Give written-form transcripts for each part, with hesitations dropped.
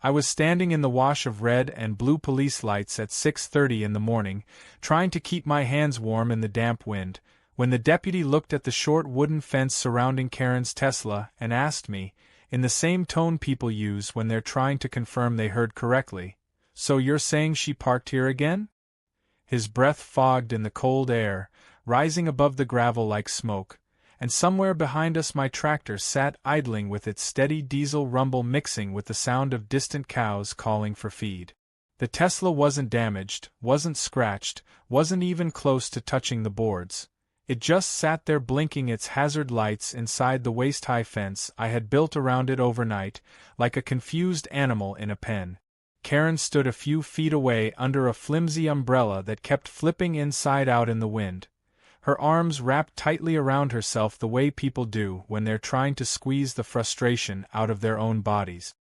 I was standing in the wash of red and blue police lights at 6:30 in the morning, trying to keep my hands warm in the damp wind, when the deputy looked at the short wooden fence surrounding Karen's Tesla and asked me, in the same tone people use when they're trying to confirm they heard correctly, "So you're saying she parked here again?" His breath fogged in the cold air, rising above the gravel like smoke, and somewhere behind us my tractor sat idling with its steady diesel rumble mixing with the sound of distant cows calling for feed. The Tesla wasn't damaged, wasn't scratched, wasn't even close to touching the boards. It just sat there blinking its hazard lights inside the waist-high fence I had built around it overnight, like a confused animal in a pen. Karen stood a few feet away under a flimsy umbrella that kept flipping inside out in the wind, her arms wrapped tightly around herself the way people do when they're trying to squeeze the frustration out of their own bodies.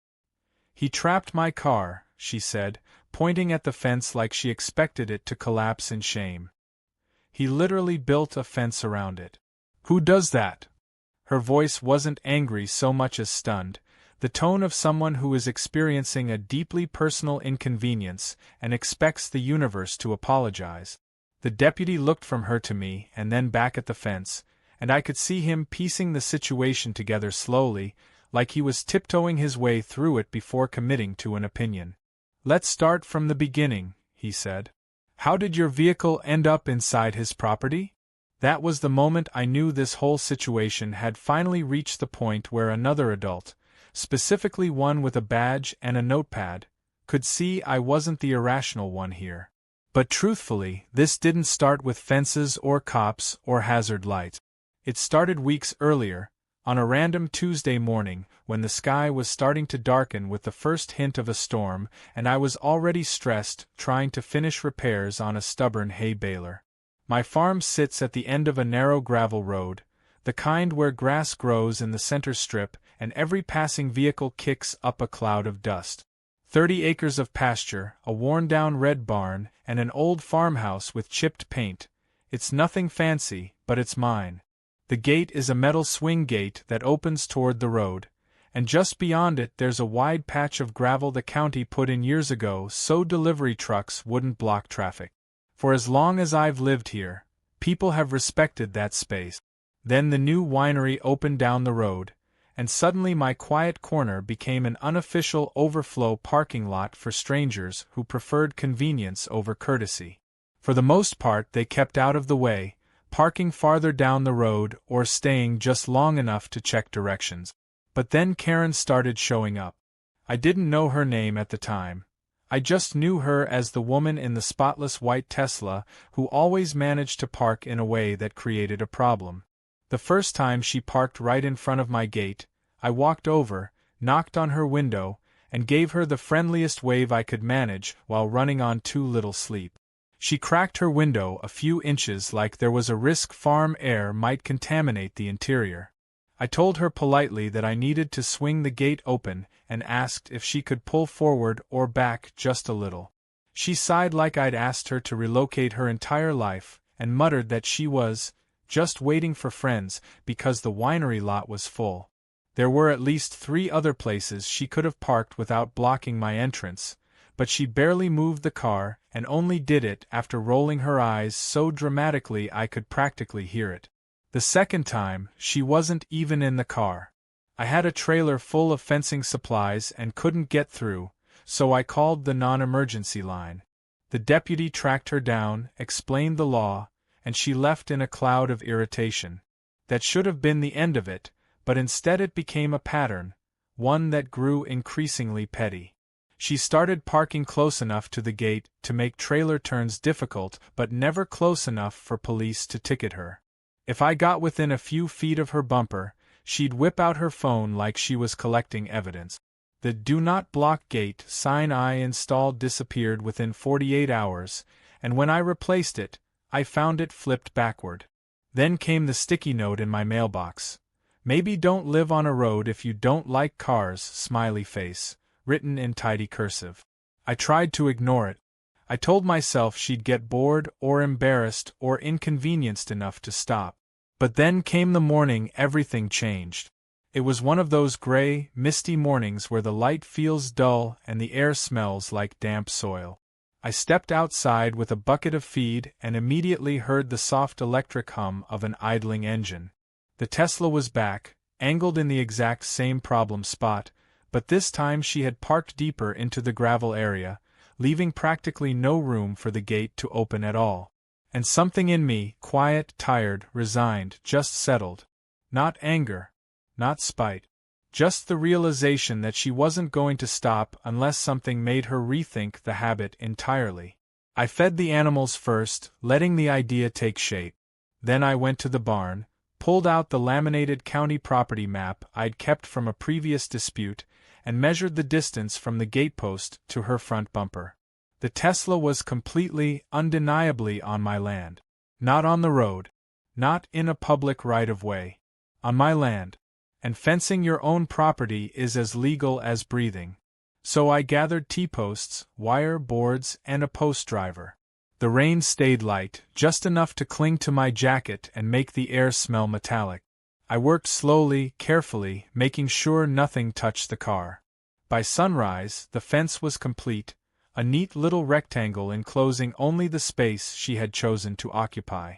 "He trapped my car," she said, pointing at the fence like she expected it to collapse in shame. "He literally built a fence around it." "Who does that?" Her voice wasn't angry so much as stunned, the tone of someone who is experiencing a deeply personal inconvenience and expects the universe to apologize. The deputy looked from her to me and then back at the fence, and I could see him piecing the situation together slowly, like he was tiptoeing his way through it before committing to an opinion. "Let's start from the beginning," he said. "How did your vehicle end up inside his property?" That was the moment I knew this whole situation had finally reached the point where another adult, specifically one with a badge and a notepad, could see I wasn't the irrational one here. But truthfully, this didn't start with fences or cops or hazard lights. It started weeks earlier, on a random Tuesday morning, when the sky was starting to darken with the first hint of a storm, and I was already stressed trying to finish repairs on a stubborn hay baler. My farm sits at the end of a narrow gravel road, the kind where grass grows in the center strip and every passing vehicle kicks up a cloud of dust. 30 acres of pasture, a worn-down red barn, and an old farmhouse with chipped paint. It's nothing fancy, but it's mine. The gate is a metal swing gate that opens toward the road, and just beyond it there's a wide patch of gravel the county put in years ago so delivery trucks wouldn't block traffic. For as long as I've lived here, people have respected that space. Then the new winery opened down the road, and suddenly my quiet corner became an unofficial overflow parking lot for strangers who preferred convenience over courtesy. For the most part they kept out of the way, parking farther down the road or staying just long enough to check directions. But then Karen started showing up. I didn't know her name at the time. I just knew her as the woman in the spotless white Tesla who always managed to park in a way that created a problem. The first time she parked right in front of my gate, I walked over, knocked on her window, and gave her the friendliest wave I could manage while running on too little sleep. She cracked her window a few inches like there was a risk farm air might contaminate the interior. I told her politely that I needed to swing the gate open and asked if she could pull forward or back just a little. She sighed like I'd asked her to relocate her entire life and muttered that she was just waiting for friends because the winery lot was full. There were at least 3 other places she could have parked without blocking my entrance, but she barely moved the car and only did it after rolling her eyes so dramatically I could practically hear it. The second time, she wasn't even in the car. I had a trailer full of fencing supplies and couldn't get through, so I called the non-emergency line. The deputy tracked her down, explained the law, and she left in a cloud of irritation. That should have been the end of it, but instead it became a pattern, one that grew increasingly petty. She started parking close enough to the gate to make trailer turns difficult but never close enough for police to ticket her. If I got within a few feet of her bumper, she'd whip out her phone like she was collecting evidence. The "Do Not Block Gate" sign I installed disappeared within 48 hours, and when I replaced it, I found it flipped backward. Then came the sticky note in my mailbox. "Maybe don't live on a road if you don't like cars, smiley face," written in tidy cursive. I tried to ignore it. I told myself she'd get bored or embarrassed or inconvenienced enough to stop. But then came the morning everything changed. It was one of those gray, misty mornings where the light feels dull and the air smells like damp soil. I stepped outside with a bucket of feed and immediately heard the soft electric hum of an idling engine. The Tesla was back, angled in the exact same problem spot, but this time she had parked deeper into the gravel area, leaving practically no room for the gate to open at all. And something in me, quiet, tired, resigned, just settled. Not anger. Not spite. Just the realization that she wasn't going to stop unless something made her rethink the habit entirely. I fed the animals first, letting the idea take shape. Then I went to the barn, pulled out the laminated county property map I'd kept from a previous dispute, and measured the distance from the gatepost to her front bumper. The Tesla was completely, undeniably on my land. Not on the road. Not in a public right-of-way. On my land. And fencing your own property is as legal as breathing. So I gathered T-posts, wire, boards, and a post driver. The rain stayed light, just enough to cling to my jacket and make the air smell metallic. I worked slowly, carefully, making sure nothing touched the car. By sunrise, the fence was complete, a neat little rectangle enclosing only the space she had chosen to occupy.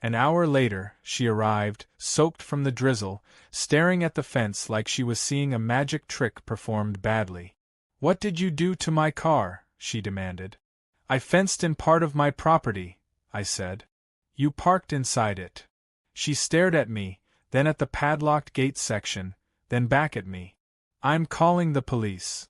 An hour later, she arrived, soaked from the drizzle, staring at the fence like she was seeing a magic trick performed badly. "What did you do to my car?" she demanded. "I fenced in part of my property," I said. "You parked inside it." She stared at me, then at the padlocked gate section, then back at me. "I'm calling the police."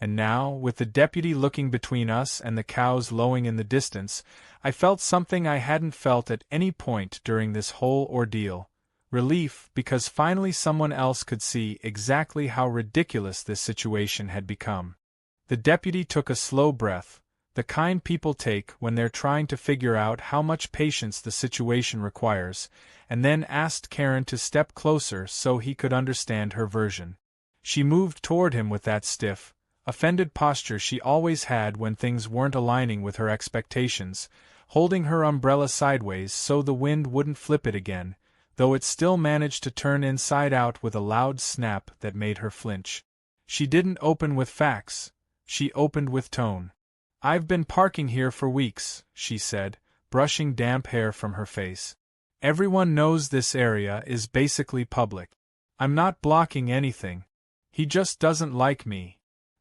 And now, with the deputy looking between us and the cows lowing in the distance, I felt something I hadn't felt at any point during this whole ordeal. Relief, because finally someone else could see exactly how ridiculous this situation had become. The deputy took a slow breath, the kind people take when they're trying to figure out how much patience the situation requires, and then asked Karen to step closer so he could understand her version. She moved toward him with that stiff, offended posture she always had when things weren't aligning with her expectations, holding her umbrella sideways so the wind wouldn't flip it again, though it still managed to turn inside out with a loud snap that made her flinch. She didn't open with facts, she opened with tone. "I've been parking here for weeks," she said, brushing damp hair from her face. "Everyone knows this area is basically public. I'm not blocking anything. He just doesn't like me."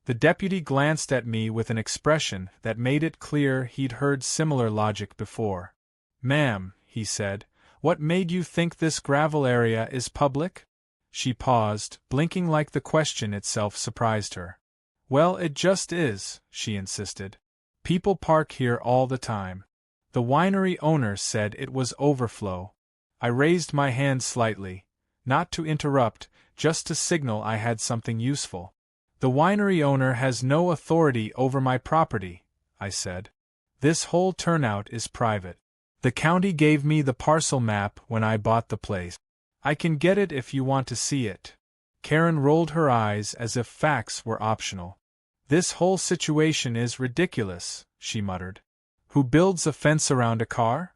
The deputy glanced at me with an expression that made it clear he'd heard similar logic before. "Ma'am," he said, "what made you think this gravel area is public?" She paused, blinking like the question itself surprised her. "Well, it just is," she insisted. "People park here all the time. The winery owner said it was overflow." I raised my hand slightly, not to interrupt, just to signal I had something useful. "The winery owner has no authority over my property," I said. "This whole turnout is private. The county gave me the parcel map when I bought the place. I can get it if you want to see it." Karen rolled her eyes as if facts were optional. "This whole situation is ridiculous," she muttered. "Who builds a fence around a car?"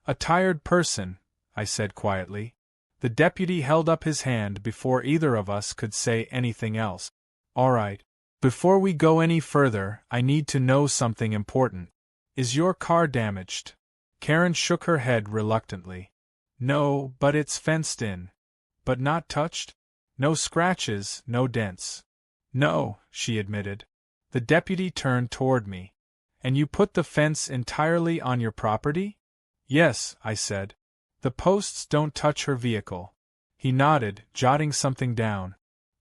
"A tired person," I said quietly. The deputy held up his hand before either of us could say anything else. "All right. Before we go any further, I need to know something important. Is your car damaged?" Karen shook her head reluctantly. "No, but it's fenced in." "But not touched?" "No scratches, no dents." "No," she admitted. The deputy turned toward me. "And you put the fence entirely on your property?" "Yes," I said. "The posts don't touch her vehicle." He nodded, jotting something down.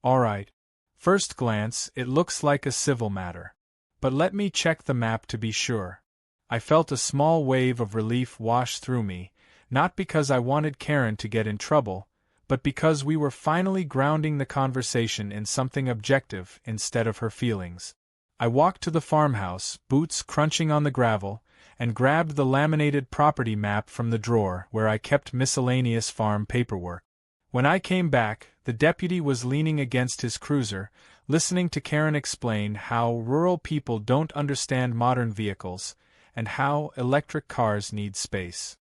"All right. First glance, it looks like a civil matter. But let me check the map to be sure." I felt a small wave of relief wash through me, not because I wanted Karen to get in trouble, but because we were finally grounding the conversation in something objective instead of her feelings. I walked to the farmhouse, boots crunching on the gravel, and grabbed the laminated property map from the drawer where I kept miscellaneous farm paperwork. When I came back, the deputy was leaning against his cruiser, listening to Karen explain how rural people don't understand modern vehicles, and how electric cars need space.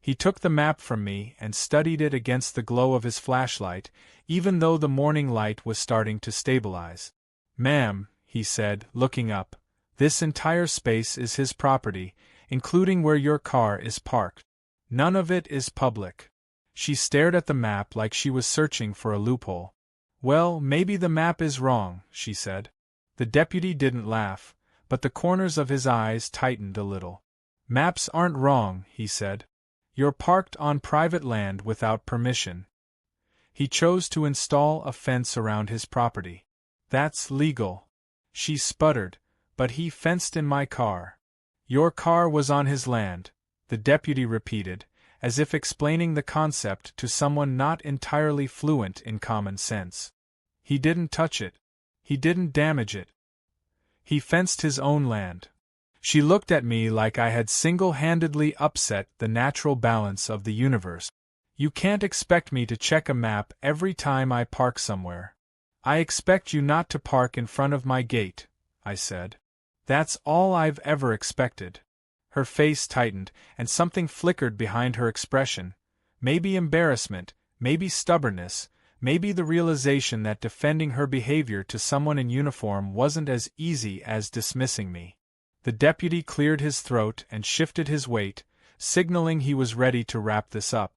He took the map from me and studied it against the glow of his flashlight, even though the morning light was starting to stabilize. "Ma'am," he said, looking up, "this entire space is his property, including where your car is parked. None of it is public." She stared at the map like she was searching for a loophole. "Well, maybe the map is wrong," she said. The deputy didn't laugh, but the corners of his eyes tightened a little. "Maps aren't wrong," he said. "You're parked on private land without permission. He chose to install a fence around his property. That's legal." She sputtered, "But he fenced in my car." "Your car was on his land," the deputy repeated, as if explaining the concept to someone not entirely fluent in common sense. "He didn't touch it. He didn't damage it. He fenced his own land." She looked at me like I had single-handedly upset the natural balance of the universe. "You can't expect me to check a map every time I park somewhere." "I expect you not to park in front of my gate," I said. "That's all I've ever expected." Her face tightened, and something flickered behind her expression. Maybe embarrassment, maybe stubbornness, maybe the realization that defending her behavior to someone in uniform wasn't as easy as dismissing me. The deputy cleared his throat and shifted his weight, signaling he was ready to wrap this up.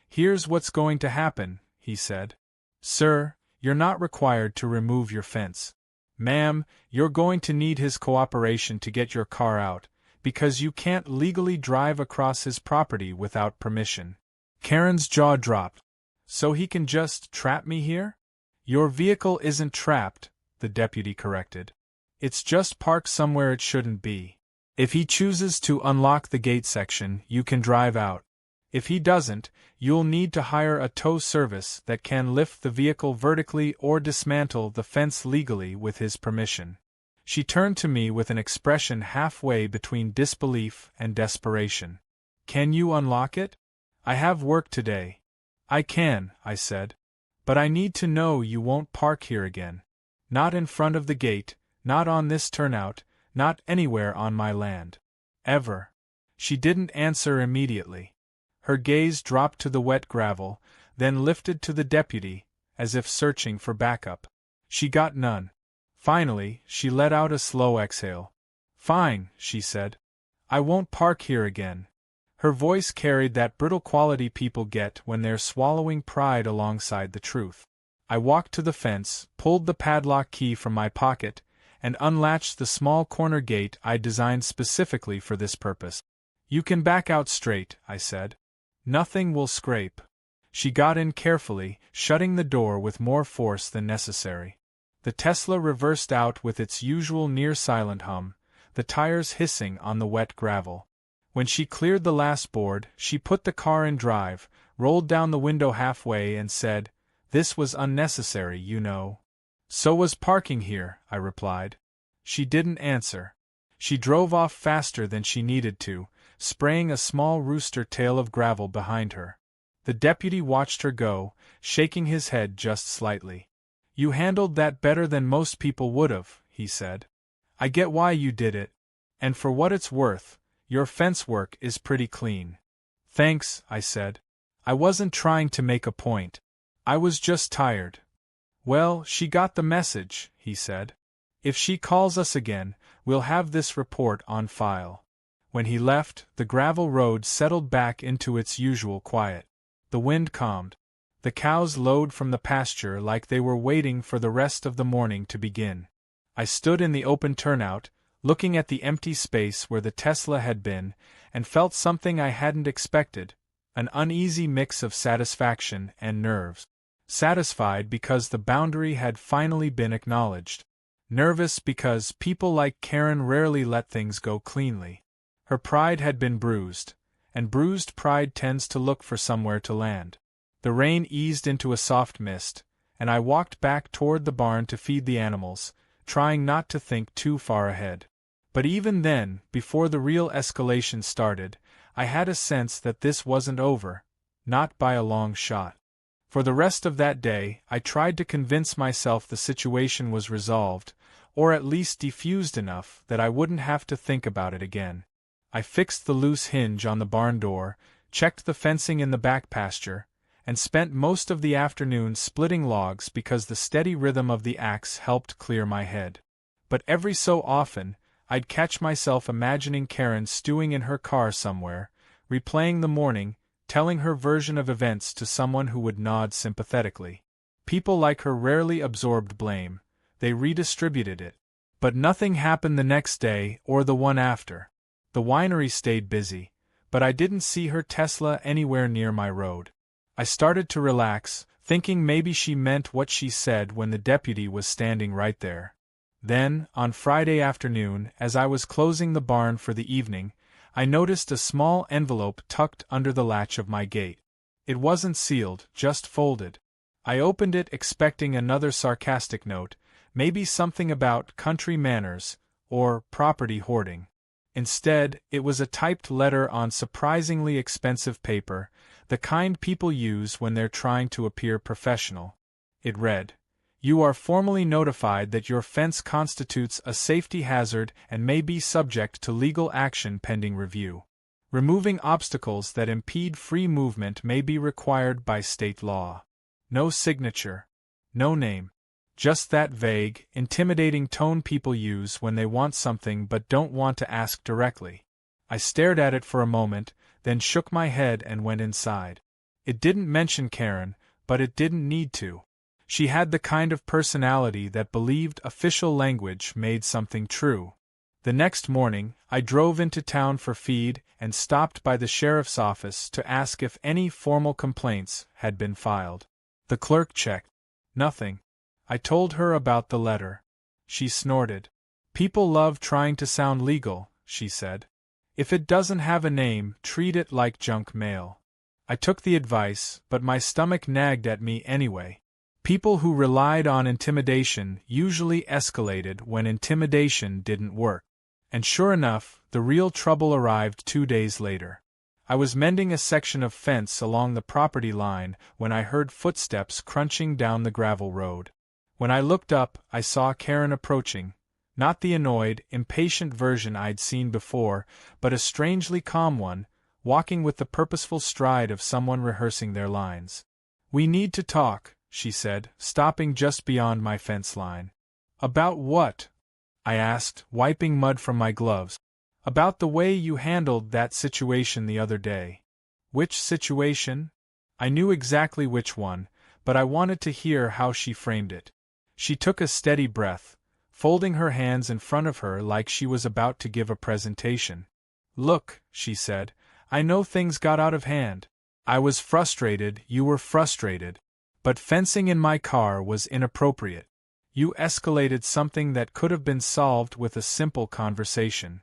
"Here's what's going to happen," he said. "Sir, you're not required to remove your fence. Ma'am, you're going to need his cooperation to get your car out, because you can't legally drive across his property without permission." Karen's jaw dropped. "So he can just trap me here?" "Your vehicle isn't trapped," the deputy corrected. "It's just parked somewhere it shouldn't be. If he chooses to unlock the gate section, you can drive out. If he doesn't, you'll need to hire a tow service that can lift the vehicle vertically or dismantle the fence legally with his permission." She turned to me with an expression halfway between disbelief and desperation. "Can you unlock it?" "I have work today." "I can," I said. "But I need to know you won't park here again. Not in front of the gate, not on this turnout, not anywhere on my land. Ever." She didn't answer immediately. Her gaze dropped to the wet gravel, then lifted to the deputy, as if searching for backup. She got none. Finally, she let out a slow exhale. "Fine," she said. "I won't park here again." Her voice carried that brittle quality people get when they're swallowing pride alongside the truth. I walked to the fence, pulled the padlock key from my pocket, and unlatched the small corner gate I designed specifically for this purpose. "You can back out straight," I said. "Nothing will scrape." She got in carefully, shutting the door with more force than necessary. The Tesla reversed out with its usual near-silent hum, the tires hissing on the wet gravel. When she cleared the last board, she put the car in drive, rolled down the window halfway and said, "This was unnecessary, you know." "So was parking here," I replied. She didn't answer. She drove off faster than she needed to, spraying a small rooster tail of gravel behind her. The deputy watched her go, shaking his head just slightly. "You handled that better than most people would've," he said. "I get why you did it. And for what it's worth, your fence work is pretty clean." "Thanks," I said. "I wasn't trying to make a point. I was just tired." "Well, she got the message," he said. "If she calls us again, we'll have this report on file." When he left, the gravel road settled back into its usual quiet. The wind calmed. The cows lowed from the pasture like they were waiting for the rest of the morning to begin. I stood in the open turnout, looking at the empty space where the Tesla had been, and felt something I hadn't expected, an uneasy mix of satisfaction and nerves. Satisfied because the boundary had finally been acknowledged. Nervous because people like Karen rarely let things go cleanly. Her pride had been bruised, and bruised pride tends to look for somewhere to land. The rain eased into a soft mist, and I walked back toward the barn to feed the animals, trying not to think too far ahead. But even then, before the real escalation started, I had a sense that this wasn't over, not by a long shot. For the rest of that day, I tried to convince myself the situation was resolved, or at least defused enough that I wouldn't have to think about it again. I fixed the loose hinge on the barn door, checked the fencing in the back pasture, and spent most of the afternoon splitting logs because the steady rhythm of the axe helped clear my head. But every so often, I'd catch myself imagining Karen stewing in her car somewhere, replaying the morning, telling her version of events to someone who would nod sympathetically. People like her rarely absorbed blame, they redistributed it. But nothing happened the next day or the one after. The winery stayed busy, but I didn't see her Tesla anywhere near my road. I started to relax, thinking maybe she meant what she said when the deputy was standing right there. Then, on Friday afternoon, as I was closing the barn for the evening, I noticed a small envelope tucked under the latch of my gate. It wasn't sealed, just folded. I opened it expecting another sarcastic note, maybe something about country manners, or property hoarding. Instead, it was a typed letter on surprisingly expensive paper, the kind people use when they're trying to appear professional. It read, "You are formally notified that your fence constitutes a safety hazard and may be subject to legal action pending review. Removing obstacles that impede free movement may be required by state law." No signature. No name. Just that vague, intimidating tone people use when they want something but don't want to ask directly. I stared at it for a moment, then shook my head and went inside. It didn't mention Karen, but it didn't need to. She had the kind of personality that believed official language made something true. The next morning, I drove into town for feed and stopped by the sheriff's office to ask if any formal complaints had been filed. The clerk checked. Nothing. I told her about the letter. She snorted. "People love trying to sound legal," she said. "If it doesn't have a name, treat it like junk mail." I took the advice, but my stomach nagged at me anyway. People who relied on intimidation usually escalated when intimidation didn't work. And sure enough, the real trouble arrived 2 days later. I was mending a section of fence along the property line when I heard footsteps crunching down the gravel road. When I looked up, I saw Karen approaching, not the annoyed, impatient version I'd seen before, but a strangely calm one, walking with the purposeful stride of someone rehearsing their lines. "We need to talk," she said, stopping just beyond my fence line. "About what?" I asked, wiping mud from my gloves. "About the way you handled that situation the other day." "Which situation?" I knew exactly which one, but I wanted to hear how she framed it. She took a steady breath, folding her hands in front of her like she was about to give a presentation. "Look," she said, "I know things got out of hand. I was frustrated, you were frustrated. But fencing in my car was inappropriate. You escalated something that could have been solved with a simple conversation."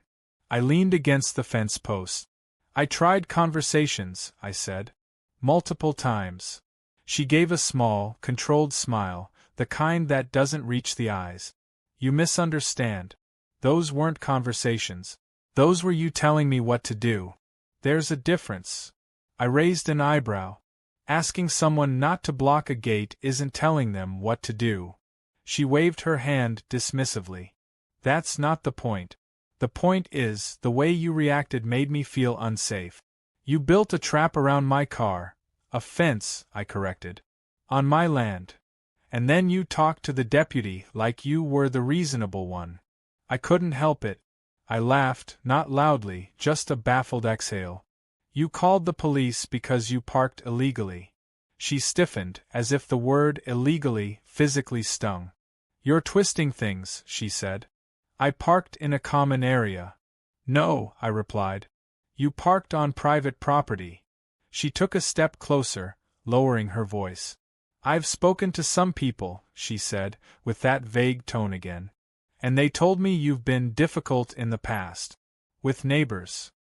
I leaned against the fence post. "I tried conversations," I said. "Multiple times." She gave a small, controlled smile, the kind that doesn't reach the eyes. "You misunderstand. Those weren't conversations. Those were you telling me what to do. There's a difference." I raised an eyebrow. "Asking someone not to block a gate isn't telling them what to do." She waved her hand dismissively. "That's not the point. The point is, the way you reacted made me feel unsafe. You built a trap around my car, a fence," I corrected, "on my land. And then you talked to the deputy like you were the reasonable one." I couldn't help it. I laughed, not loudly, just a baffled exhale. "You called the police because you parked illegally." She stiffened, as if the word illegally physically stung. "You're twisting things," she said. "I parked in a common area." "No," I replied. "You parked on private property." She took a step closer, lowering her voice. "I've spoken to some people," she said, with that vague tone again. "And they told me you've been difficult in the past. With neighbors."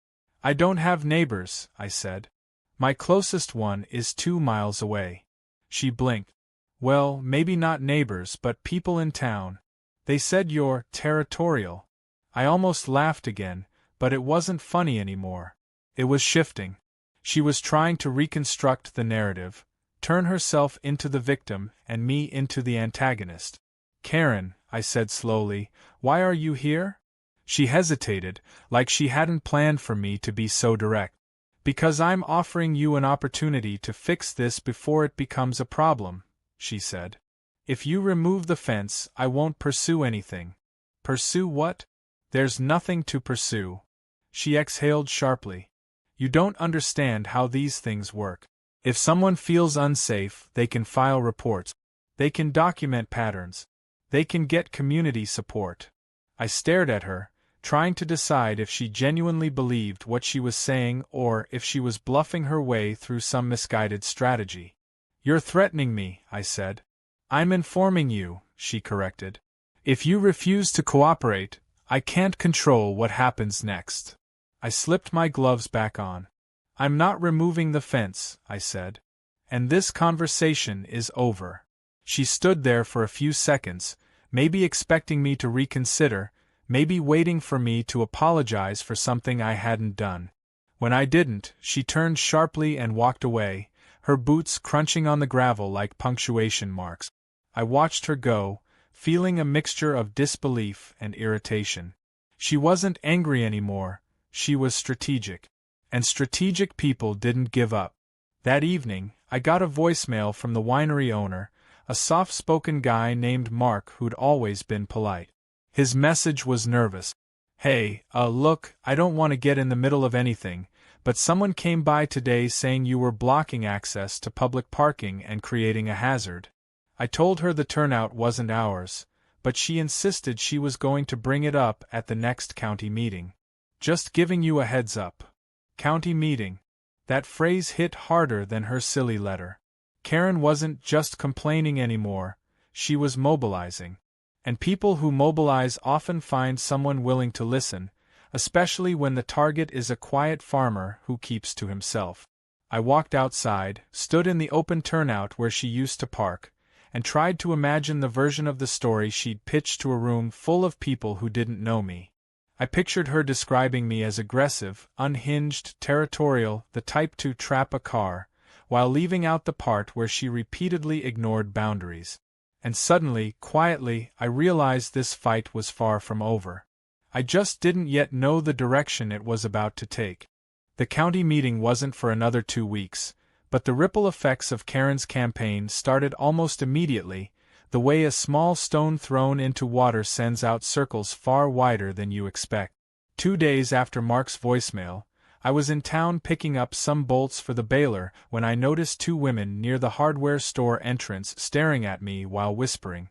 "I don't have neighbors," I said. "My closest one is 2 miles away." She blinked. "Well, maybe not neighbors but people in town. They said you're territorial." I almost laughed again, but it wasn't funny anymore. It was shifting. She was trying to reconstruct the narrative, turn herself into the victim and me into the antagonist. "Karen," I said slowly, "why are you here?" She hesitated, like she hadn't planned for me to be so direct. Because I'm offering you an opportunity to fix this before it becomes a problem, she said. If you remove the fence, I won't pursue anything. Pursue what? There's nothing to pursue. She exhaled sharply. You don't understand how these things work. If someone feels unsafe, they can file reports. They can document patterns. They can get community support. I stared at her, trying to decide if she genuinely believed what she was saying or if she was bluffing her way through some misguided strategy. You're threatening me, I said. I'm informing you, she corrected. If you refuse to cooperate, I can't control what happens next. I slipped my gloves back on. I'm not removing the fence, I said. And this conversation is over. She stood there for a few seconds, maybe expecting me to reconsider, maybe waiting for me to apologize for something I hadn't done. When I didn't, she turned sharply and walked away, her boots crunching on the gravel like punctuation marks. I watched her go, feeling a mixture of disbelief and irritation. She wasn't angry anymore, she was strategic. And strategic people didn't give up. That evening, I got a voicemail from the winery owner, a soft-spoken guy named Mark who'd always been polite. His message was nervous. Hey, look, I don't want to get in the middle of anything, but someone came by today saying you were blocking access to public parking and creating a hazard. I told her the turnout wasn't ours, but she insisted she was going to bring it up at the next county meeting. Just giving you a heads up. County meeting. That phrase hit harder than her silly letter. Karen wasn't just complaining anymore, she was mobilizing. And people who mobilize often find someone willing to listen, especially when the target is a quiet farmer who keeps to himself. I walked outside, stood in the open turnout where she used to park, and tried to imagine the version of the story she'd pitched to a room full of people who didn't know me. I pictured her describing me as aggressive, unhinged, territorial, the type to trap a car, while leaving out the part where she repeatedly ignored boundaries. And suddenly, quietly, I realized this fight was far from over. I just didn't yet know the direction it was about to take. The county meeting wasn't for another 2 weeks, but the ripple effects of Karen's campaign started almost immediately, the way a small stone thrown into water sends out circles far wider than you expect. 2 days after Mark's voicemail, I was in town picking up some bolts for the baler when I noticed 2 women near the hardware store entrance staring at me while whispering.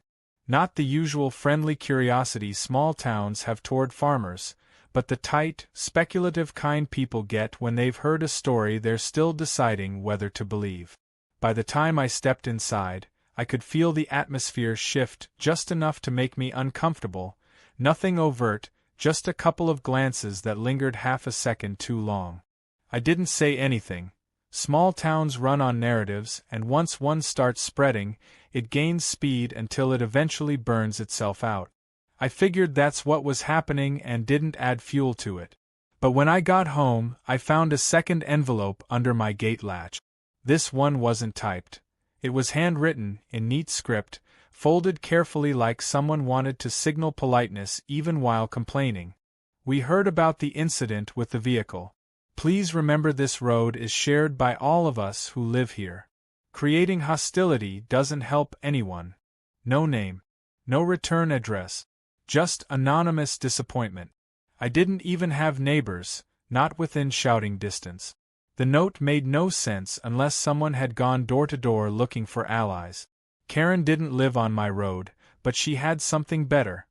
Not the usual friendly curiosity small towns have toward farmers, but the tight, speculative kind people get when they've heard a story they're still deciding whether to believe. By the time I stepped inside, I could feel the atmosphere shift just enough to make me uncomfortable, nothing overt, just a couple of glances that lingered half a second too long. I didn't say anything. Small towns run on narratives, and once one starts spreading, it gains speed until it eventually burns itself out. I figured that's what was happening and didn't add fuel to it. But when I got home, I found a second envelope under my gate latch. This one wasn't typed. It was handwritten, in neat script, folded carefully like someone wanted to signal politeness even while complaining. We heard about the incident with the vehicle. Please remember this road is shared by all of us who live here. Creating hostility doesn't help anyone. No name. No return address. Just anonymous disappointment. I didn't even have neighbors, not within shouting distance. The note made no sense unless someone had gone door to door looking for allies. Karen didn't live on my road, but she had something better: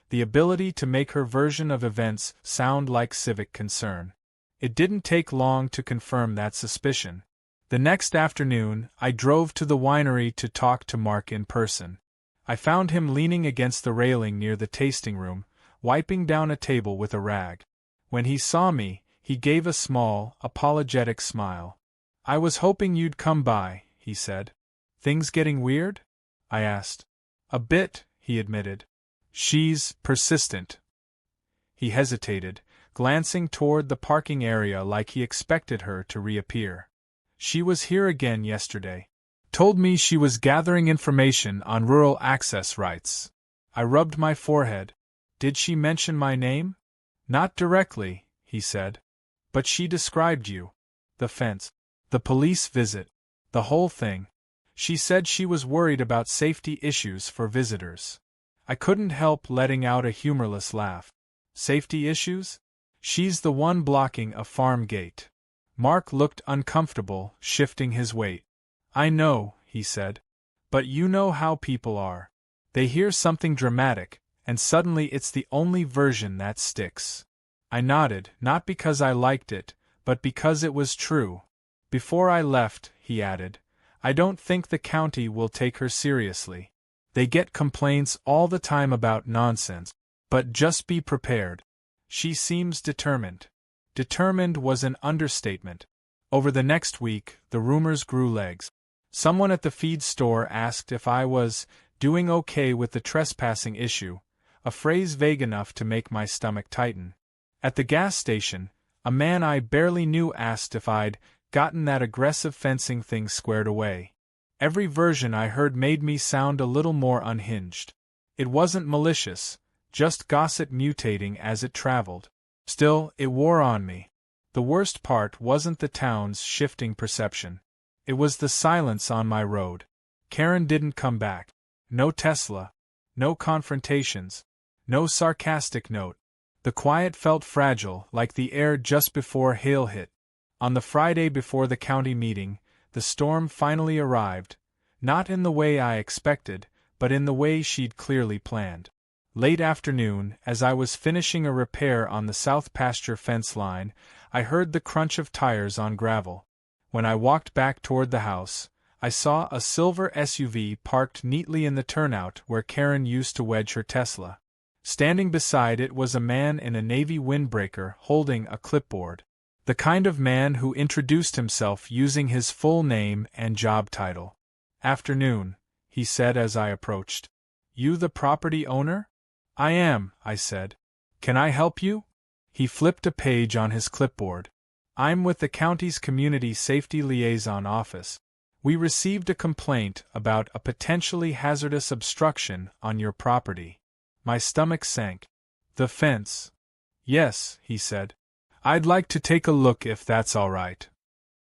the ability to make her version of events sound like civic concern. It didn't take long to confirm that suspicion. The next afternoon, I drove to the winery to talk to Mark in person. I found him leaning against the railing near the tasting room, wiping down a table with a rag. When he saw me, he gave a small, apologetic smile. "I was hoping you'd come by," he said. "Things getting weird?" I asked. "A bit," he admitted. "She's persistent." He hesitated, glancing toward the parking area like he expected her to reappear. "She was here again yesterday. Told me she was gathering information on rural access rights." I rubbed my forehead. "Did she mention my name?" "Not directly," he said. "But she described you." The fence. The police visit. The whole thing. She said she was worried about safety issues for visitors. I couldn't help letting out a humorless laugh. Safety issues? She's the one blocking a farm gate. Mark looked uncomfortable, shifting his weight. I know, he said. But you know how people are. They hear something dramatic, and suddenly it's the only version that sticks. I nodded, not because I liked it, but because it was true. Before I left, he added, I don't think the county will take her seriously. They get complaints all the time about nonsense. But just be prepared. She seems determined. Determined was an understatement. Over the next week, the rumors grew legs. Someone at the feed store asked if I was doing okay with the trespassing issue, a phrase vague enough to make my stomach tighten. At the gas station, a man I barely knew asked if I'd gotten that aggressive fencing thing squared away. Every version I heard made me sound a little more unhinged. It wasn't malicious, just gossip mutating as it traveled. Still, it wore on me. The worst part wasn't the town's shifting perception. It was the silence on my road. Karen didn't come back. No Tesla. No confrontations. No sarcastic note. The quiet felt fragile, like the air just before hail hit. On the Friday before the county meeting, the storm finally arrived, not in the way I expected, but in the way she'd clearly planned. Late afternoon, as I was finishing a repair on the south pasture fence line, I heard the crunch of tires on gravel. When I walked back toward the house, I saw a silver SUV parked neatly in the turnout where Karen used to wedge her Tesla. Standing beside it was a man in a navy windbreaker holding a clipboard. The kind of man who introduced himself using his full name and job title. Afternoon, he said as I approached. You the property owner? I am, I said. Can I help you? He flipped a page on his clipboard. I'm with the county's Community Safety Liaison Office. We received a complaint about a potentially hazardous obstruction on your property. My stomach sank. The fence. Yes, he said. I'd like to take a look if that's all right.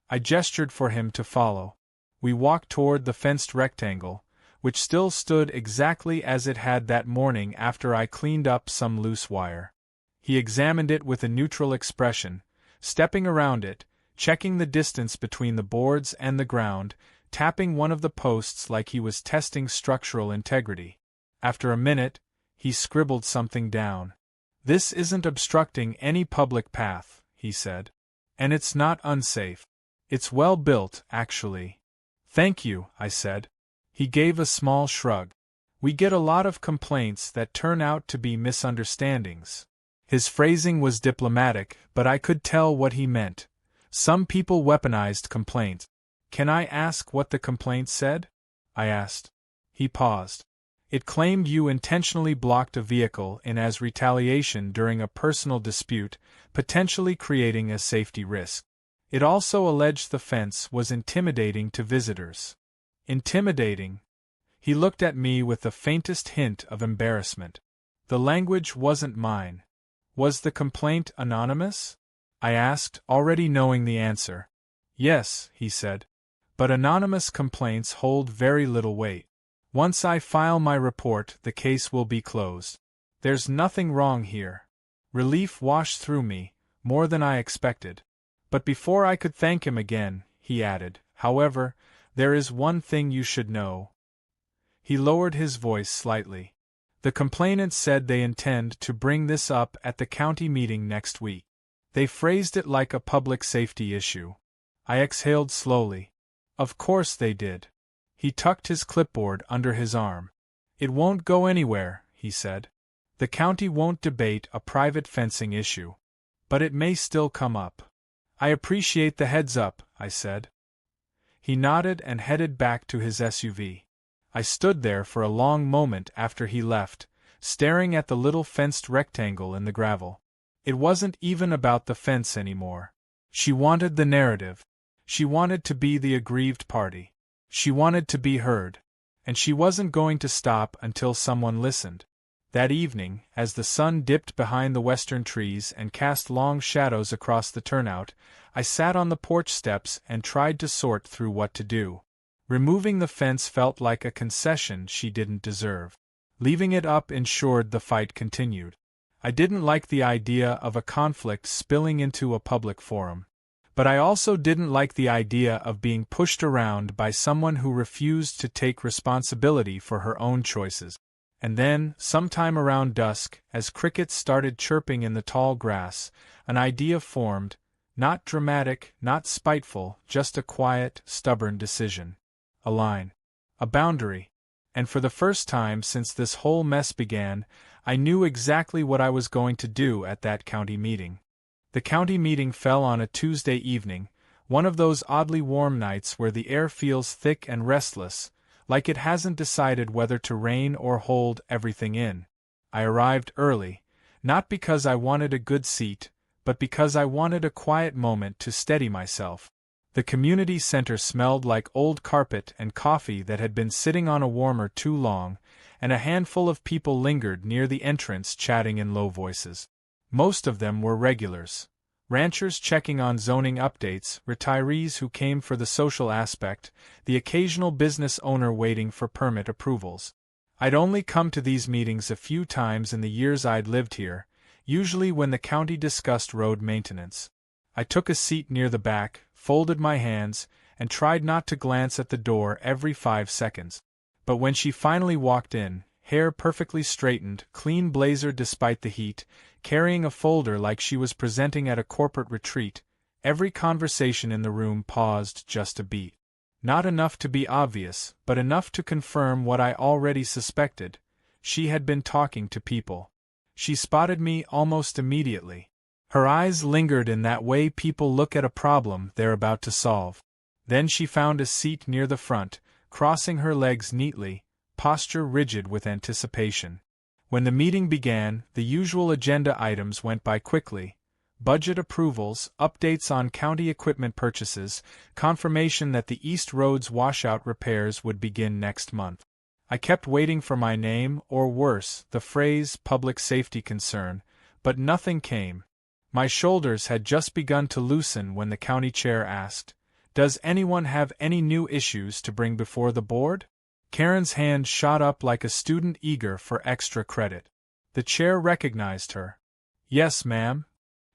I gestured for him to follow. We walked toward the fenced rectangle, which still stood exactly as it had that morning after I cleaned up some loose wire. He examined it with a neutral expression, stepping around it, checking the distance between the boards and the ground, tapping one of the posts like he was testing structural integrity. After a minute, he scribbled something down. This isn't obstructing any public path, he said. And it's not unsafe. It's well built, actually. Thank you, I said. He gave a small shrug. We get a lot of complaints that turn out to be misunderstandings. His phrasing was diplomatic, but I could tell what he meant. Some people weaponized complaints. Can I ask what the complaint said? I asked. He paused. It claimed you intentionally blocked a vehicle in as retaliation during a personal dispute, potentially creating a safety risk. It also alleged the fence was intimidating to visitors. Intimidating? He looked at me with the faintest hint of embarrassment. The language wasn't mine. Was the complaint anonymous? I asked, already knowing the answer. Yes, he said. But anonymous complaints hold very little weight. Once I file my report, the case will be closed. There's nothing wrong here. Relief washed through me, more than I expected. But before I could thank him again, he added, however, there is one thing you should know. He lowered his voice slightly. The complainants said they intend to bring this up at the county meeting next week. They phrased it like a public safety issue. I exhaled slowly. Of course they did. He tucked his clipboard under his arm. It won't go anywhere, he said. The county won't debate a private fencing issue. But it may still come up. I appreciate the heads up, I said. He nodded and headed back to his SUV. I stood there for a long moment after he left, staring at the little fenced rectangle in the gravel. It wasn't even about the fence anymore. She wanted the narrative. She wanted to be the aggrieved party. She wanted to be heard. And she wasn't going to stop until someone listened. That evening, as the sun dipped behind the western trees and cast long shadows across the turnout, I sat on the porch steps and tried to sort through what to do. Removing the fence felt like a concession she didn't deserve. Leaving it up ensured the fight continued. I didn't like the idea of a conflict spilling into a public forum. But I also didn't like the idea of being pushed around by someone who refused to take responsibility for her own choices. And then, sometime around dusk, as crickets started chirping in the tall grass, an idea formed, not dramatic, not spiteful, just a quiet, stubborn decision. A line. A boundary. And for the first time since this whole mess began, I knew exactly what I was going to do at that county meeting. The county meeting fell on a Tuesday evening, one of those oddly warm nights where the air feels thick and restless, like it hasn't decided whether to rain or hold everything in. I arrived early, not because I wanted a good seat, but because I wanted a quiet moment to steady myself. The community center smelled like old carpet and coffee that had been sitting on a warmer too long, and a handful of people lingered near the entrance chatting in low voices. Most of them were regulars. Ranchers checking on zoning updates, retirees who came for the social aspect, the occasional business owner waiting for permit approvals. I'd only come to these meetings a few times in the years I'd lived here, usually when the county discussed road maintenance. I took a seat near the back, folded my hands, and tried not to glance at the door every 5 seconds. But when she finally walked in, hair perfectly straightened, clean blazer despite the heat, carrying a folder like she was presenting at a corporate retreat, every conversation in the room paused just a beat. Not enough to be obvious, but enough to confirm what I already suspected. She had been talking to people. She spotted me almost immediately. Her eyes lingered in that way people look at a problem they're about to solve. Then she found a seat near the front, crossing her legs neatly, posture rigid with anticipation. When the meeting began, the usual agenda items went by quickly. Budget approvals, updates on county equipment purchases, confirmation that the East Roads washout repairs would begin next month. I kept waiting for my name, or worse, the phrase public safety concern, but nothing came. My shoulders had just begun to loosen when the county chair asked, "Does anyone have any new issues to bring before the board?" Karen's hand shot up like a student eager for extra credit. The chair recognized her. "Yes, ma'am."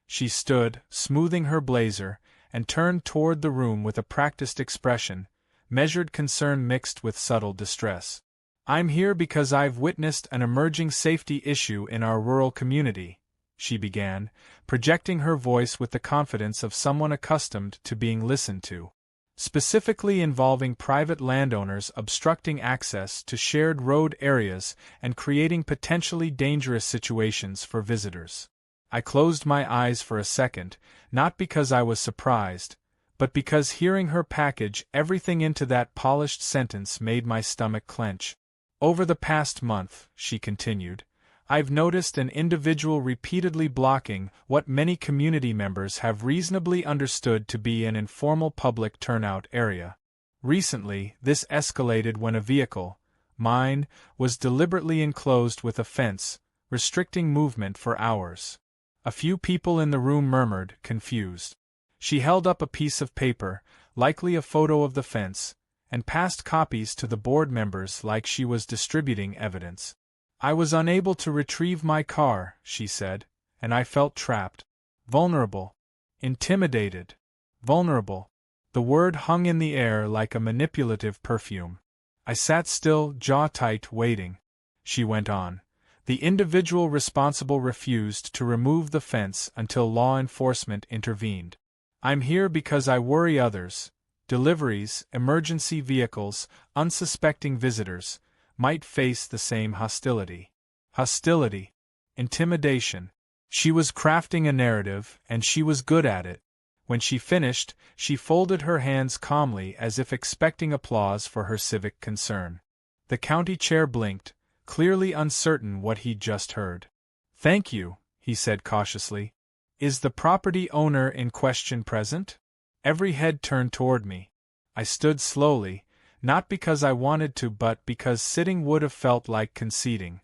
She stood, smoothing her blazer, and turned toward the room with a practiced expression, measured concern mixed with subtle distress. "I'm here because I've witnessed an emerging safety issue in our rural community," she began, projecting her voice with the confidence of someone accustomed to being listened to. "Specifically involving private landowners obstructing access to shared road areas and creating potentially dangerous situations for visitors." I closed my eyes for a second, not because I was surprised, but because hearing her package everything into that polished sentence made my stomach clench. "Over the past month," she continued, "I've noticed an individual repeatedly blocking what many community members have reasonably understood to be an informal public turnout area. Recently, this escalated when a vehicle, mine, was deliberately enclosed with a fence, restricting movement for hours." A few people in the room murmured, confused. She held up a piece of paper, likely a photo of the fence, and passed copies to the board members like she was distributing evidence. "I was unable to retrieve my car," she said, "and I felt trapped. Vulnerable. Intimidated. Vulnerable." The word hung in the air like a manipulative perfume. I sat still, jaw tight, waiting. She went on. "The individual responsible refused to remove the fence until law enforcement intervened. I'm here because I worry others, deliveries, emergency vehicles, unsuspecting visitors, might face the same hostility. Hostility. Intimidation." She was crafting a narrative, and she was good at it. When she finished, she folded her hands calmly as if expecting applause for her civic concern. The county chair blinked, clearly uncertain what he'd just heard. "Thank you," he said cautiously. "Is the property owner in question present?" Every head turned toward me. I stood slowly, not because I wanted to but because sitting would have felt like conceding.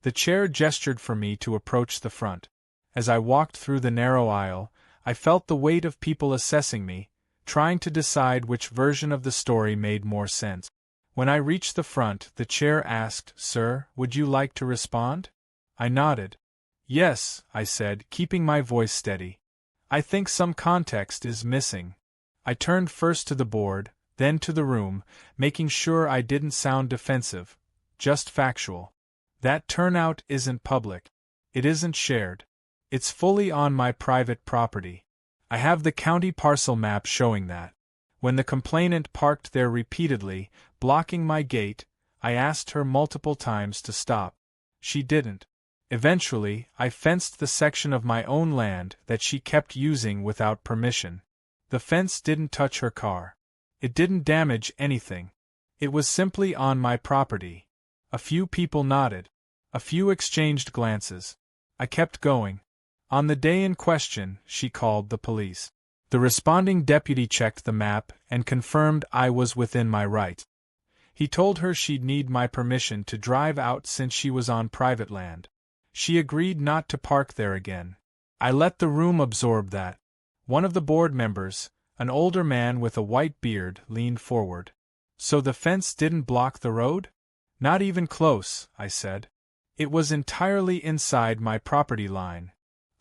The chair gestured for me to approach the front. As I walked through the narrow aisle, I felt the weight of people assessing me, trying to decide which version of the story made more sense. When I reached the front, the chair asked, "Sir, would you like to respond?" I nodded. "Yes," I said, keeping my voice steady. "I think some context is missing." I turned first to the board, then to the room, making sure I didn't sound defensive, just factual. That turnout isn't public. It isn't shared. It's fully on my private property. I have the county parcel map showing that. When the complainant parked there repeatedly, blocking my gate, I asked her multiple times to stop. She didn't. Eventually, I fenced the section of my own land that she kept using without permission. The fence didn't touch her car. It didn't damage anything. It was simply on my property. A few people nodded. A few exchanged glances. I kept going. On the day in question, she called the police. The responding deputy checked the map and confirmed I was within my right. He told her she'd need my permission to drive out since she was on private land. She agreed not to park there again. I let the room absorb that. One of the board members, an older man with a white beard, leaned forward. "So the fence didn't block the road?" "Not even close," I said. "It was entirely inside my property line."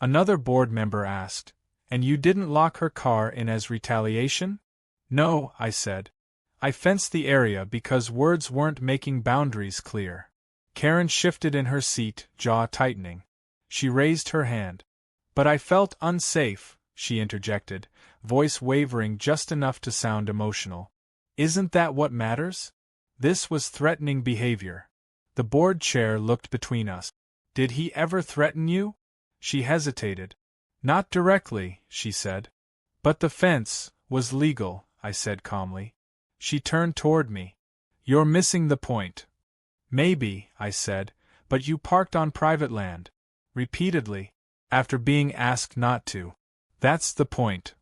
Another board member asked, "And you didn't lock her car in as retaliation?" "No," I said. "I fenced the area because words weren't making boundaries clear." Karen shifted in her seat, jaw tightening. She raised her hand. "But I felt unsafe," she interjected, voice wavering just enough to sound emotional. "Isn't that what matters?" This was threatening behavior. The board chair looked between us. "Did he ever threaten you?" She hesitated. "Not directly," she said. "But the fence was legal," I said calmly. She turned toward me. "You're missing the point." "Maybe," I said, "but you parked on private land. Repeatedly. After being asked not to. That's the point."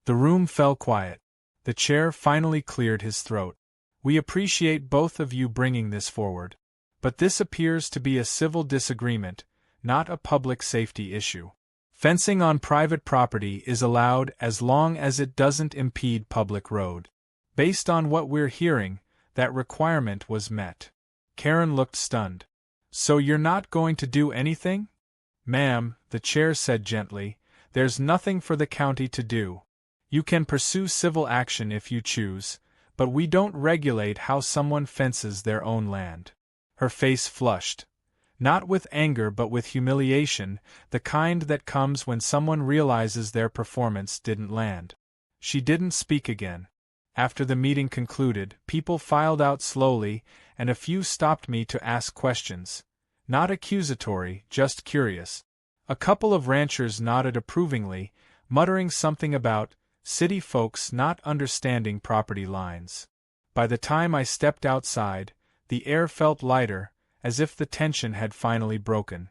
The room fell quiet. The chair finally cleared his throat. "We appreciate both of you bringing this forward. But this appears to be a civil disagreement, not a public safety issue. Fencing on private property is allowed as long as it doesn't impede public road. Based on what we're hearing, that requirement was met." Karen looked stunned. "So you're not going to do anything?" "Ma'am," the chair said gently, "there's nothing for the county to do. You can pursue civil action if you choose, but we don't regulate how someone fences their own land." Her face flushed. Not with anger but with humiliation, the kind that comes when someone realizes their performance didn't land. She didn't speak again. After the meeting concluded, people filed out slowly, and a few stopped me to ask questions. Not accusatory, just curious. A couple of ranchers nodded approvingly, muttering something about city folks not understanding property lines. By the time I stepped outside, the air felt lighter, as if the tension had finally broken.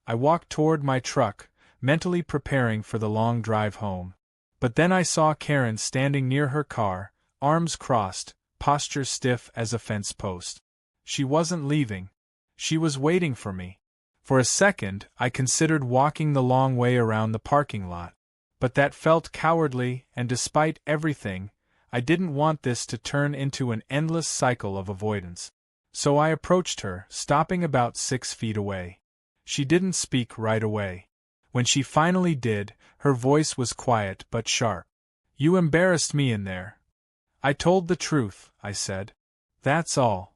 I walked toward my truck, mentally preparing for the long drive home. But then I saw Karen standing near her car, arms crossed, posture stiff as a fence post. She wasn't leaving. She was waiting for me. For a second, I considered walking the long way around the parking lot. But that felt cowardly, and despite everything, I didn't want this to turn into an endless cycle of avoidance. So I approached her, stopping about 6 feet away. She didn't speak right away. When she finally did, her voice was quiet but sharp. "You embarrassed me in there." "I told the truth," I said. "That's all."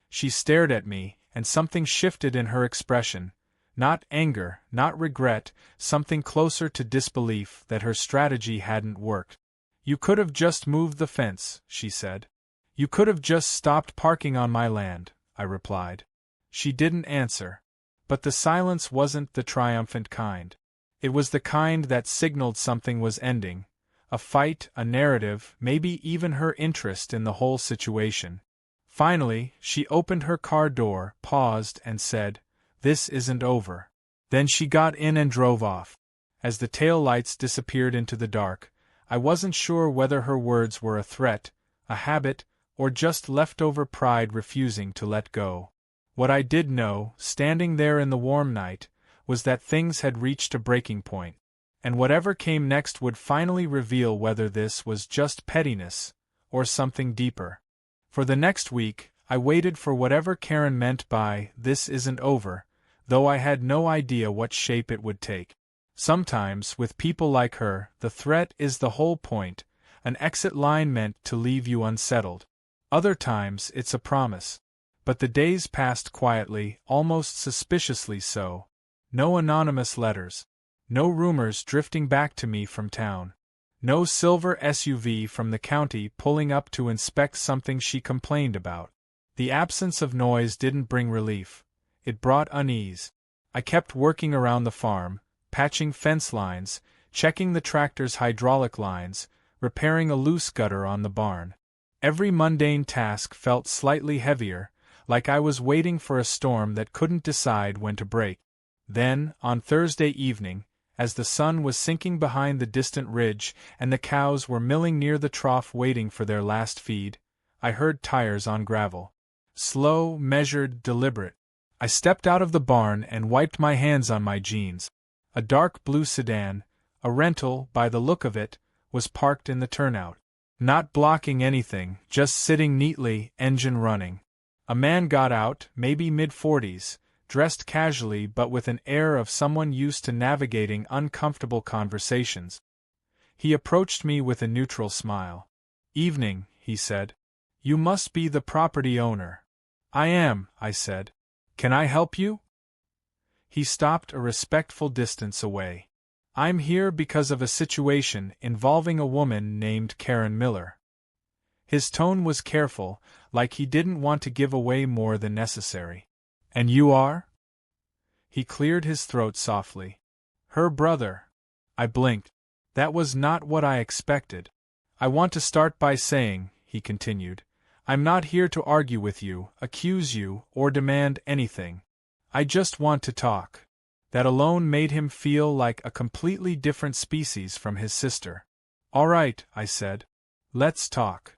She stared at me, and something shifted in her expression. Not anger, not regret, something closer to disbelief that her strategy hadn't worked. "You could have just moved the fence," she said. "You could have just stopped parking on my land," I replied. She didn't answer. But the silence wasn't the triumphant kind. It was the kind that signaled something was ending. A fight, a narrative, maybe even her interest in the whole situation. Finally, she opened her car door, paused, and said, "This isn't over." Then she got in and drove off. As the tail lights disappeared into the dark, I wasn't sure whether her words were a threat, a habit, or just leftover pride refusing to let go. What I did know, standing there in the warm night, was that things had reached a breaking point, and whatever came next would finally reveal whether this was just pettiness, or something deeper. For the next week, I waited for whatever Karen meant by, "this isn't over," though I had no idea what shape it would take. Sometimes, with people like her, the threat is the whole point, an exit line meant to leave you unsettled. Other times, it's a promise. But the days passed quietly, almost suspiciously so. No anonymous letters. No rumors drifting back to me from town. No silver SUV from the county pulling up to inspect something she complained about. The absence of noise didn't bring relief. It brought unease. I kept working around the farm, patching fence lines, checking the tractor's hydraulic lines, repairing a loose gutter on the barn. Every mundane task felt slightly heavier, like I was waiting for a storm that couldn't decide when to break. Then, on Thursday evening, as the sun was sinking behind the distant ridge and the cows were milling near the trough waiting for their last feed, I heard tires on gravel. Slow, measured, deliberate. I stepped out of the barn and wiped my hands on my jeans. A dark blue sedan, a rental by the look of it, was parked in the turnout. Not blocking anything, just sitting neatly, engine running. A man got out, maybe mid-40s, dressed casually but with an air of someone used to navigating uncomfortable conversations. He approached me with a neutral smile. "Evening," he said. "You must be the property owner." "I am," I said. "Can I help you?" He stopped a respectful distance away. "I'm here because of a situation involving a woman named Karen Miller." His tone was careful, like he didn't want to give away more than necessary. "And you are?" He cleared his throat softly. "Her brother." I blinked. That was not what I expected. "I want to start by saying," he continued, "I'm not here to argue with you, accuse you, or demand anything. I just want to talk." That alone made him feel like a completely different species from his sister. "All right," I said. "Let's talk."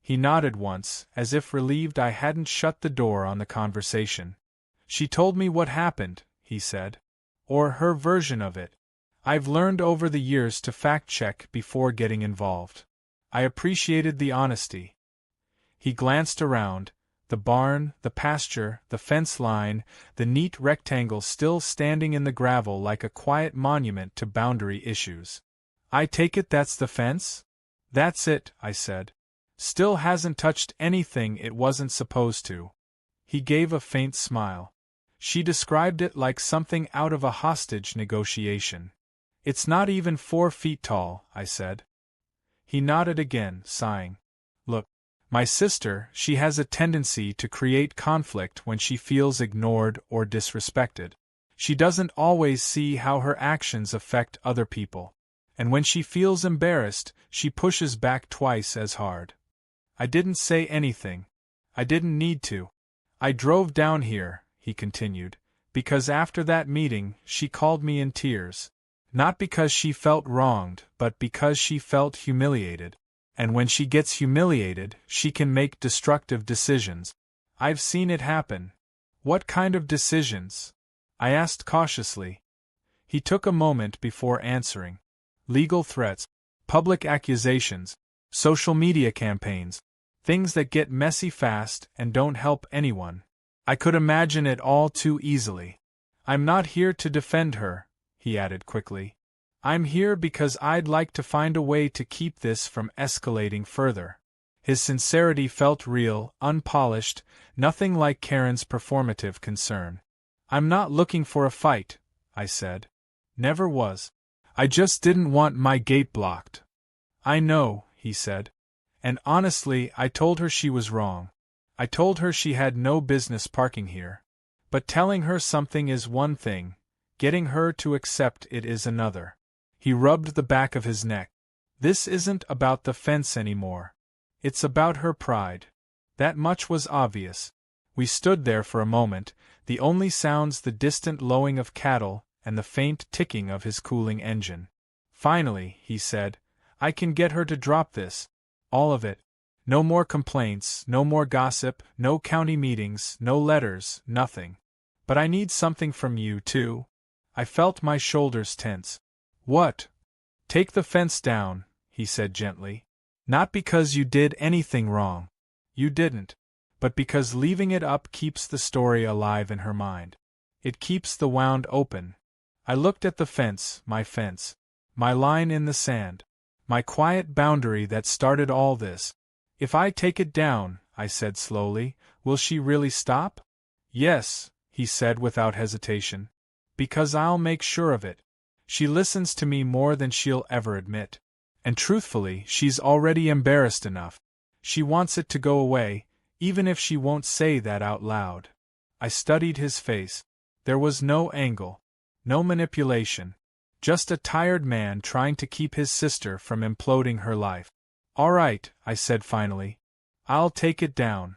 He nodded once, as if relieved I hadn't shut the door on the conversation. "She told me what happened," he said. "Or her version of it. I've learned over the years to fact-check before getting involved." I appreciated the honesty. He glanced around, the barn, the pasture, the fence line, the neat rectangle still standing in the gravel like a quiet monument to boundary issues. "I take it that's the fence?" "That's it," I said. "Still hasn't touched anything it wasn't supposed to." He gave a faint smile. "She described it like something out of a hostage negotiation." "It's not even 4 feet tall," I said. He nodded again, sighing. "Look, my sister, she has a tendency to create conflict when she feels ignored or disrespected. She doesn't always see how her actions affect other people. And when she feels embarrassed, she pushes back twice as hard." I didn't say anything. I didn't need to. "I drove down here," he continued, "because after that meeting, she called me in tears. Not because she felt wronged, but because she felt humiliated. And when she gets humiliated, she can make destructive decisions. I've seen it happen." "What kind of decisions?" I asked cautiously. He took a moment before answering. "Legal threats, public accusations, social media campaigns, things that get messy fast and don't help anyone." I could imagine it all too easily. "I'm not here to defend her," he added quickly. "I'm here because I'd like to find a way to keep this from escalating further." His sincerity felt real, unpolished, nothing like Karen's performative concern. "I'm not looking for a fight," I said. "Never was. I just didn't want my gate blocked." "I know," he said. "And honestly, I told her she was wrong. I told her she had no business parking here. But telling her something is one thing, getting her to accept it is another." He rubbed the back of his neck. "This isn't about the fence anymore. It's about her pride." That much was obvious. We stood there for a moment, the only sounds the distant lowing of cattle and the faint ticking of his cooling engine. Finally, he said, "I can get her to drop this. All of it. No more complaints, no more gossip, no county meetings, no letters, nothing. But I need something from you, too. I felt my shoulders tense. What? Take the fence down, he said gently. Not because you did anything wrong. You didn't. But because leaving it up keeps the story alive in her mind. It keeps the wound open. I looked at the fence, my line in the sand, my quiet boundary that started all this. If I take it down, I said slowly, will she really stop? Yes, he said without hesitation. Because I'll make sure of it. She listens to me more than she'll ever admit. And truthfully, she's already embarrassed enough. She wants it to go away, even if she won't say that out loud. I studied his face. There was no angle, no manipulation. Just a tired man trying to keep his sister from imploding her life. All right, I said finally. I'll take it down.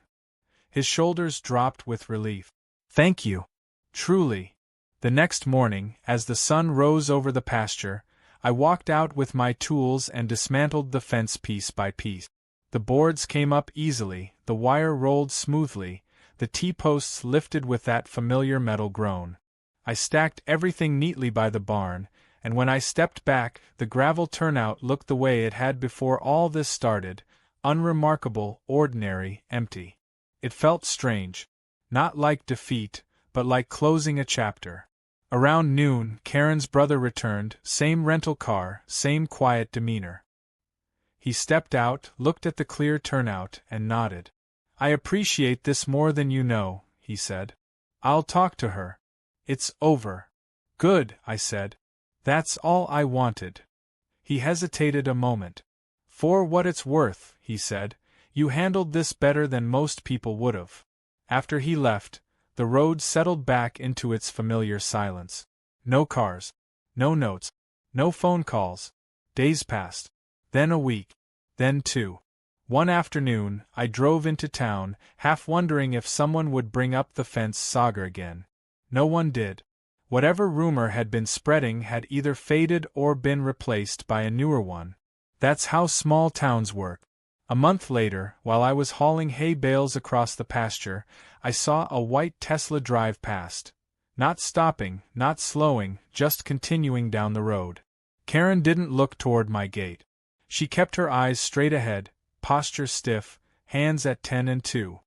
His shoulders dropped with relief. Thank you. Truly. The next morning, as the sun rose over the pasture, I walked out with my tools and dismantled the fence piece by piece. The boards came up easily, the wire rolled smoothly, the T-posts lifted with that familiar metal groan. I stacked everything neatly by the barn, and when I stepped back, the gravel turnout looked the way it had before all this started, unremarkable, ordinary, empty. It felt strange. Not like defeat, but like closing a chapter. Around noon, Karen's brother returned, same rental car, same quiet demeanor. He stepped out, looked at the clear turnout, and nodded. I appreciate this more than you know, he said. I'll talk to her. It's over. Good, I said. That's all I wanted. He hesitated a moment. For what it's worth, he said, you handled this better than most people would've. After he left, the road settled back into its familiar silence. No cars. No notes. No phone calls. Days passed. Then a week. Then 2. One afternoon, I drove into town, half wondering if someone would bring up the fence saga again. No one did. Whatever rumor had been spreading had either faded or been replaced by a newer one. That's how small towns work. A month later, while I was hauling hay bales across the pasture, I saw a white Tesla drive past. Not stopping, not slowing, just continuing down the road. Karen didn't look toward my gate. She kept her eyes straight ahead, posture stiff, hands at 10 and 2.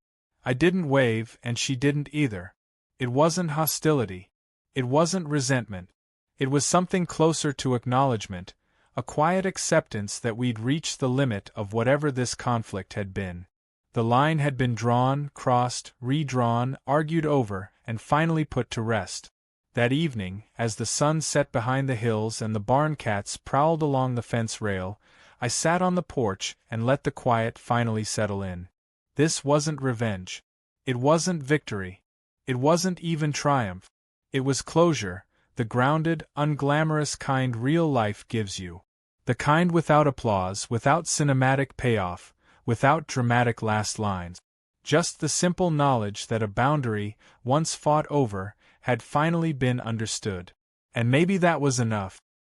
I didn't wave, and she didn't either. It wasn't hostility. It wasn't resentment. It was something closer to acknowledgement, a quiet acceptance that we'd reached the limit of whatever this conflict had been. The line had been drawn, crossed, redrawn, argued over, and finally put to rest. That evening, as the sun set behind the hills and the barn cats prowled along the fence rail, I sat on the porch and let the quiet finally settle in. This wasn't revenge. It wasn't victory. It wasn't even triumph. It was closure, the grounded, unglamorous kind real life gives you. The kind without applause, without cinematic payoff, without dramatic last lines. Just the simple knowledge that a boundary, once fought over, had finally been understood. And maybe that was enough.